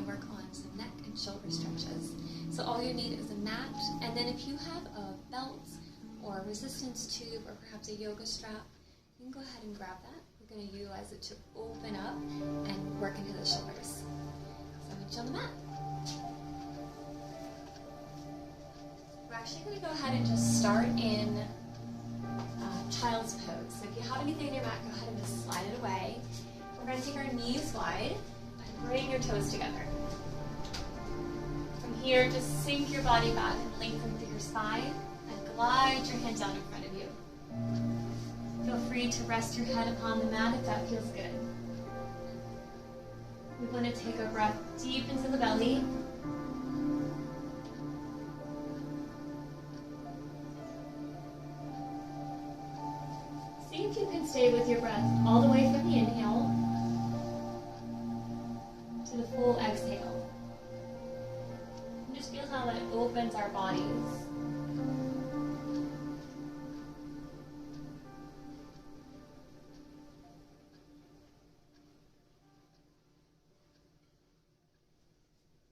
work on some neck and shoulder stretches. So all you need is a mat, and then if you have a belt or a resistance tube or perhaps a yoga strap, you can go ahead and grab that. We're going to utilize it to open up and work into the shoulders. So I'm going to on the mat. We're actually going to go ahead and just start in child's pose. So if you have anything in your mat, go ahead and just slide it away. We're going to take our knees wide and bring your toes together. From here, just sink your body back and lengthen through your spine and glide your hands down in front of you. Feel free to rest your head upon the mat if that feels good. We want to take a breath deep into the belly. See if you can stay with your breath all the way from the inhale to the full exhale. And just feel how that opens our bodies.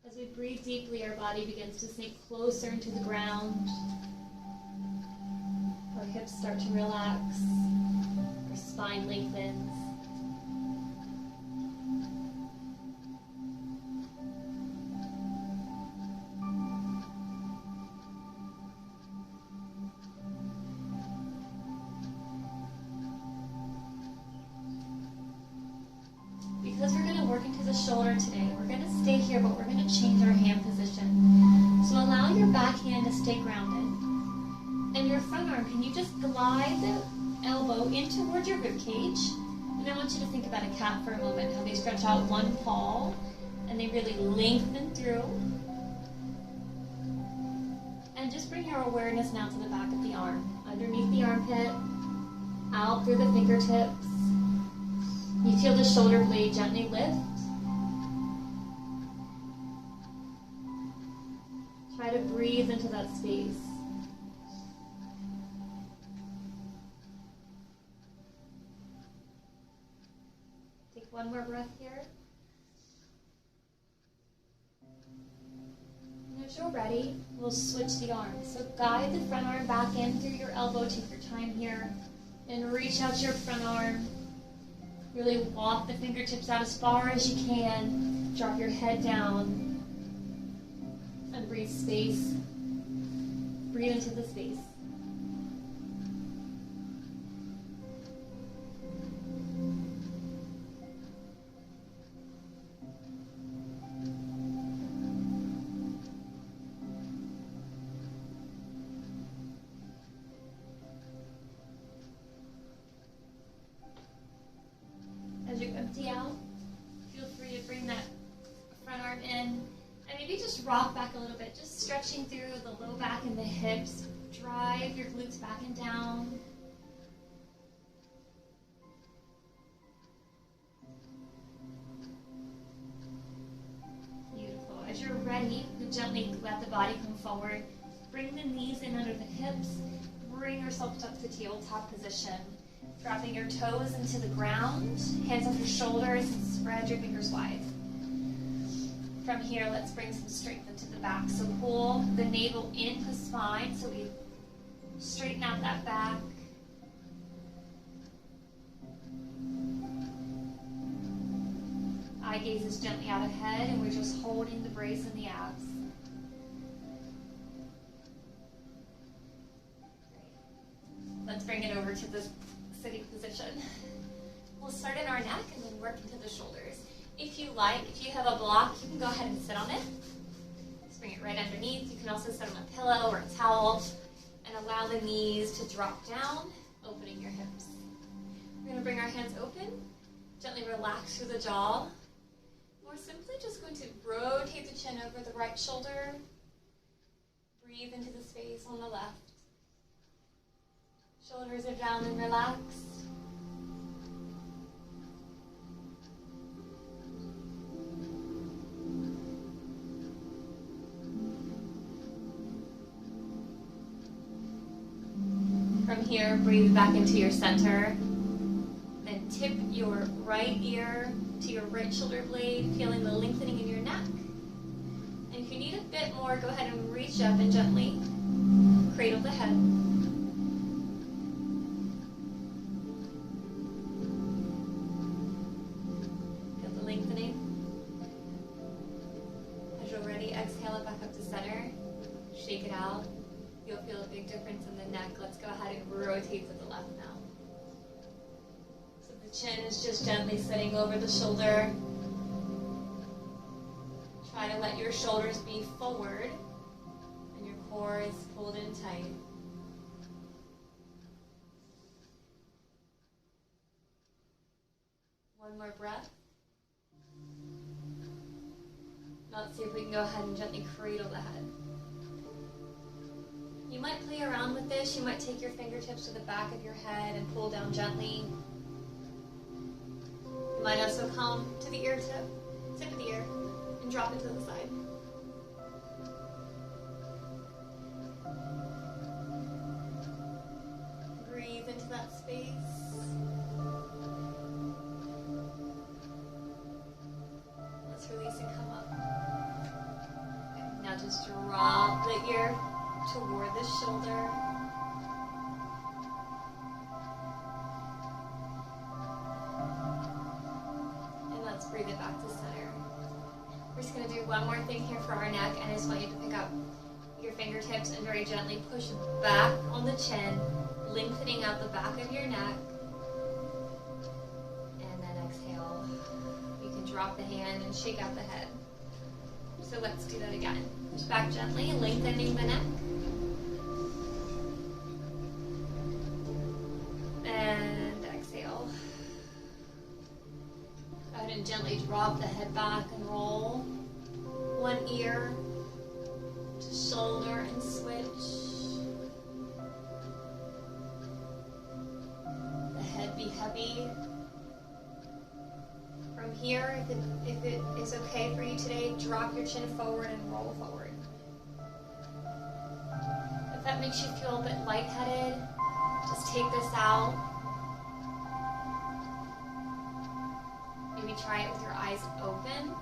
As we breathe deeply, our body begins to sink closer into the ground. Our hips start to relax. Our spine lengthens. Because we're going to work into the shoulder today, we're going to stay here, but we're going to change our hand position. So allow your back hand to stay grounded. And your front arm, can you just glide the elbow in towards your rib cage? And I want you to think about a cat for a moment, how they stretch out one paw and they really lengthen through. And just bring your awareness now to the back of the arm, underneath the armpit, out through the fingertips. You feel the shoulder blade gently lift. Try to breathe into that space. Take one more breath here. And as you're ready, we'll switch the arms. So guide the front arm back in through your elbow. Take your time here. And reach out your front arm. Really walk the fingertips out as far as you can. Drop your head down. And breathe space. Breathe into the space. As you empty out, feel free to bring that front arm in and maybe just rock back a little bit, just stretching through the low back and the hips. Drive your glutes back and down. Beautiful. As you're ready, you gently let the body come forward. Bring the knees in under the hips. Bring yourself up to tabletop position. Dropping your toes into the ground, hands on your shoulders, and spread your fingers wide. From here, let's bring some strength into the back. So pull the navel into the spine, so we straighten out that back. Eye gaze is gently out ahead, and we're just holding the brace in the abs. Great. Let's bring it over to the sitting position. We'll start in our neck and then work into the shoulders. If you like, if you have a block, you can go ahead and sit on it. Just bring it right underneath. You can also sit on a pillow or a towel and allow the knees to drop down, opening your hips. We're going to bring our hands open, gently relax through the jaw. We're simply just going to rotate the chin over the right shoulder. Breathe into the space on the left. Shoulders are down and relaxed. From here, breathe back into your center. Then tip your right ear to your right shoulder blade, feeling the lengthening in your neck. it more, go ahead and reach up and gently cradle the head. Feel the lengthening. As you're ready, exhale it back up to center. Shake it out. You'll feel a big difference in the neck. Let's go ahead and rotate to the left now. So the chin is just gently sitting over the shoulder. Try to let your shoulders be forward and your core is pulled in tight. One more breath. Now let's see if we can go ahead and gently cradle the head. You might play around with this. You might take your fingertips to the back of your head and pull down gently. You might also come to the ear tip of the ear, and drop it to the side. Breathe into that space. Let's release and come up. Okay, now just drop the ear toward the shoulder. And let's breathe it back to center. We're just going to do one more thing here for our neck, and I just want you to pick up your fingertips and very gently push back on the chin, lengthening out the back of your neck. And then exhale. You can drop the hand and shake out the head. So let's do that again. Push back gently, lengthening the neck. And exhale. Go ahead and gently drop the head back and roll. One ear to shoulder and switch. The head be heavy. From here, if it is okay for you today, drop your chin forward and roll forward. If that makes you feel a bit lightheaded, just take this out. Maybe try it with your eyes open.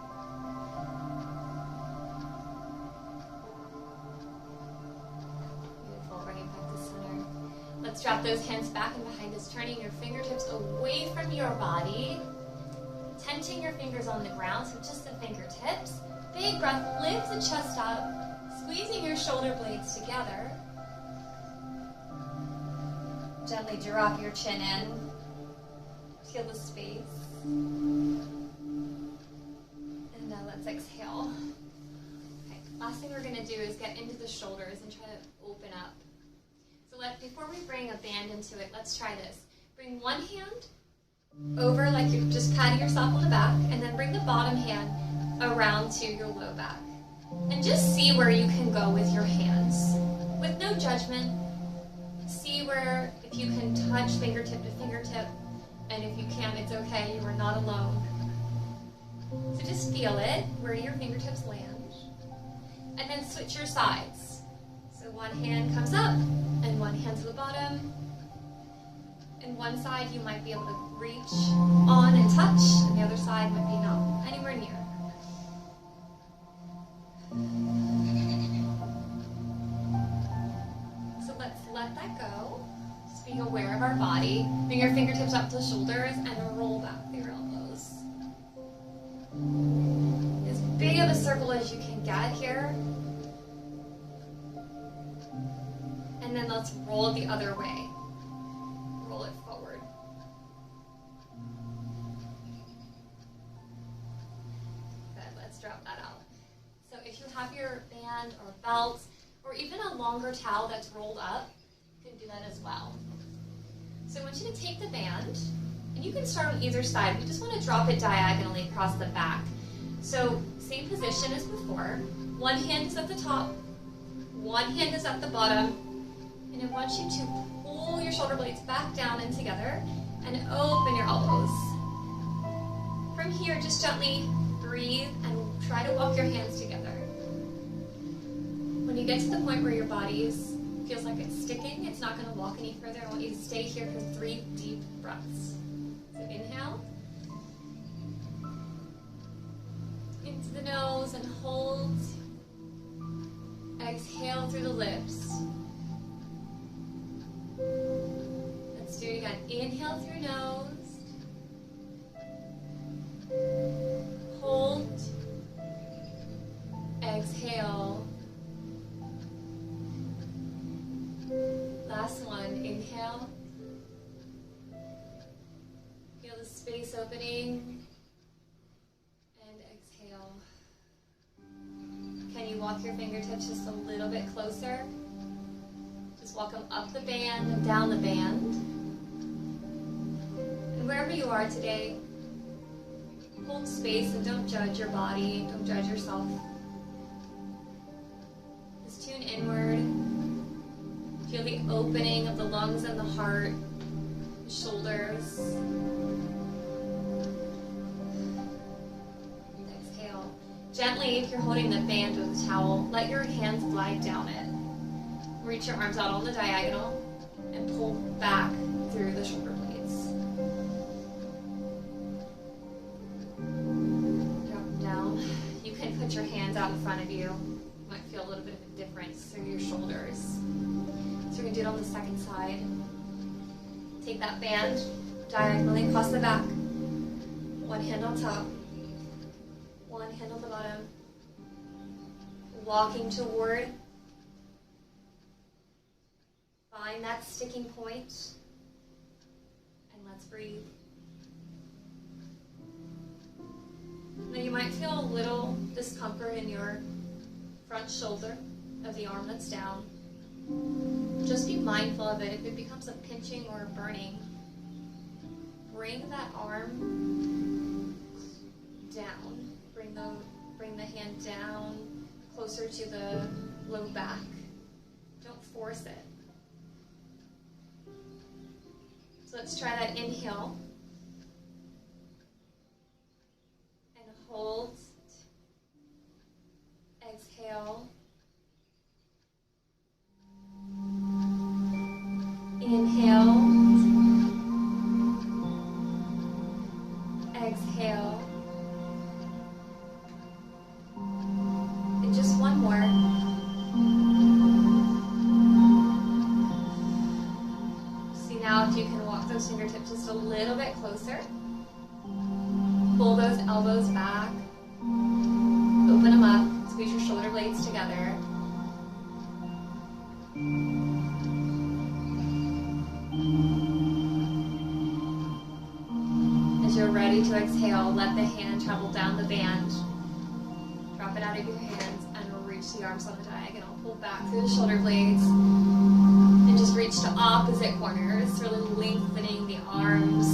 Beautiful, bring it back to center. Let's drop those hands back and behind us, turning your fingertips away from your body. Tenting your fingers on the ground, so just the fingertips. Big breath, lift the chest up, squeezing your shoulder blades together. Gently drop your chin in. Feel the space. And now let's exhale. Okay, last thing we're going to do is get into the shoulders and try to open up. So before we bring a band into it, let's try this. Bring one hand over like you're just patting yourself on the back, and then bring the bottom hand around to your low back. And just see where you can go with your hands. With no judgment, see where, if you can touch fingertip to fingertip, and if you can't, it's okay, you are not alone. So just feel it, where your fingertips land. And then switch your sides. So one hand comes up, and one hand to the bottom. And one side you might be able to reach on and touch, and the other side might be not anywhere near. So let's let that go. Just being aware of our body. Bring your fingertips up to the shoulders and roll back through your elbows. As big of a circle as you can get here. And then let's roll it the other way. Roll it forward. Good, let's drop that out. So if you have your band or belt, or even a longer towel that's rolled up, you can do that as well. So I want you to take the band, and you can start on either side. We just want to drop it diagonally across the back. So same position as before. One hand is at the top, one hand is at the bottom, and I want you to pull your shoulder blades back down and together and open your elbows. From here, just gently breathe and try to walk your hands together. When you get to the point where your body feels like it's sticking, it's not going to walk any further. I want you to stay here for 3 deep breaths. So inhale. Into the nose and hold. Exhale through the lips. Let's do it again. Inhale through nose. Hold. Exhale. Last one. Inhale. Feel the space opening. And exhale. Can you walk your fingertips just a little bit closer? Just walk them up the band and down the band. And wherever you are today, hold space and don't judge your body, don't judge yourself. Just tune inward. Feel the opening of the lungs and the heart, the shoulders. Exhale. Gently, if you're holding the band with a towel, let your hands glide down it. Reach your arms out on the diagonal and pull back through the shoulder blades. Drop them down. You can put your hands out in front of you. You might feel a little bit of a difference through your shoulders. So we're going to do it on the second side. Take that band diagonally across the back. One hand on top. One hand on the bottom. Walking toward. Find that sticking point. And let's breathe. Now you might feel a little discomfort in your front shoulder of the arm that's down. Just be mindful of it. If it becomes a pinching or a burning, bring that arm down. Bring the hand down closer to the low back. Don't force it. So let's try that. Inhale. And hold. Exhale. Inhale. Exhale. And just one more. See now if you can walk those fingertips just a little bit closer. Pull those elbows back. Open them up. Squeeze your shoulder blades together. As you're ready to exhale, let the hand travel down the band. Drop it out of your hands and reach the arms on the diagonal. Pull back through the shoulder blades and just reach to opposite corners, really lengthening the arms.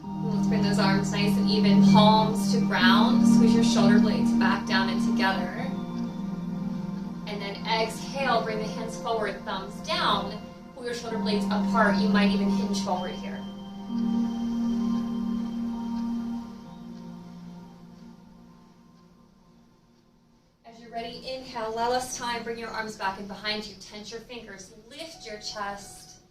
And let's bring those arms nice and even, palms to ground. Squeeze your shoulder blades back down and together. And then exhale, bring the hands forward, thumbs down. Pull your shoulder blades apart. You might even hinge forward here. As you're ready, inhale, allow less time. Bring your arms back and behind you. Tense your fingers. Lift your chest.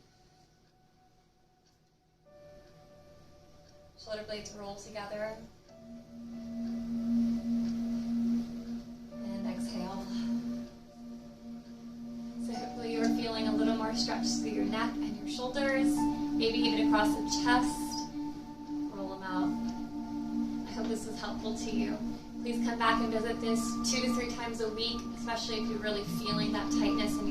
Shoulder blades roll together. And exhale. So hopefully you're feeling a little more stretch through your neck and your shoulders, maybe even across the chest. Roll them out. I hope this was helpful to you. Please come back and visit this 2 to 3 times a week, especially if you're really feeling that tightness in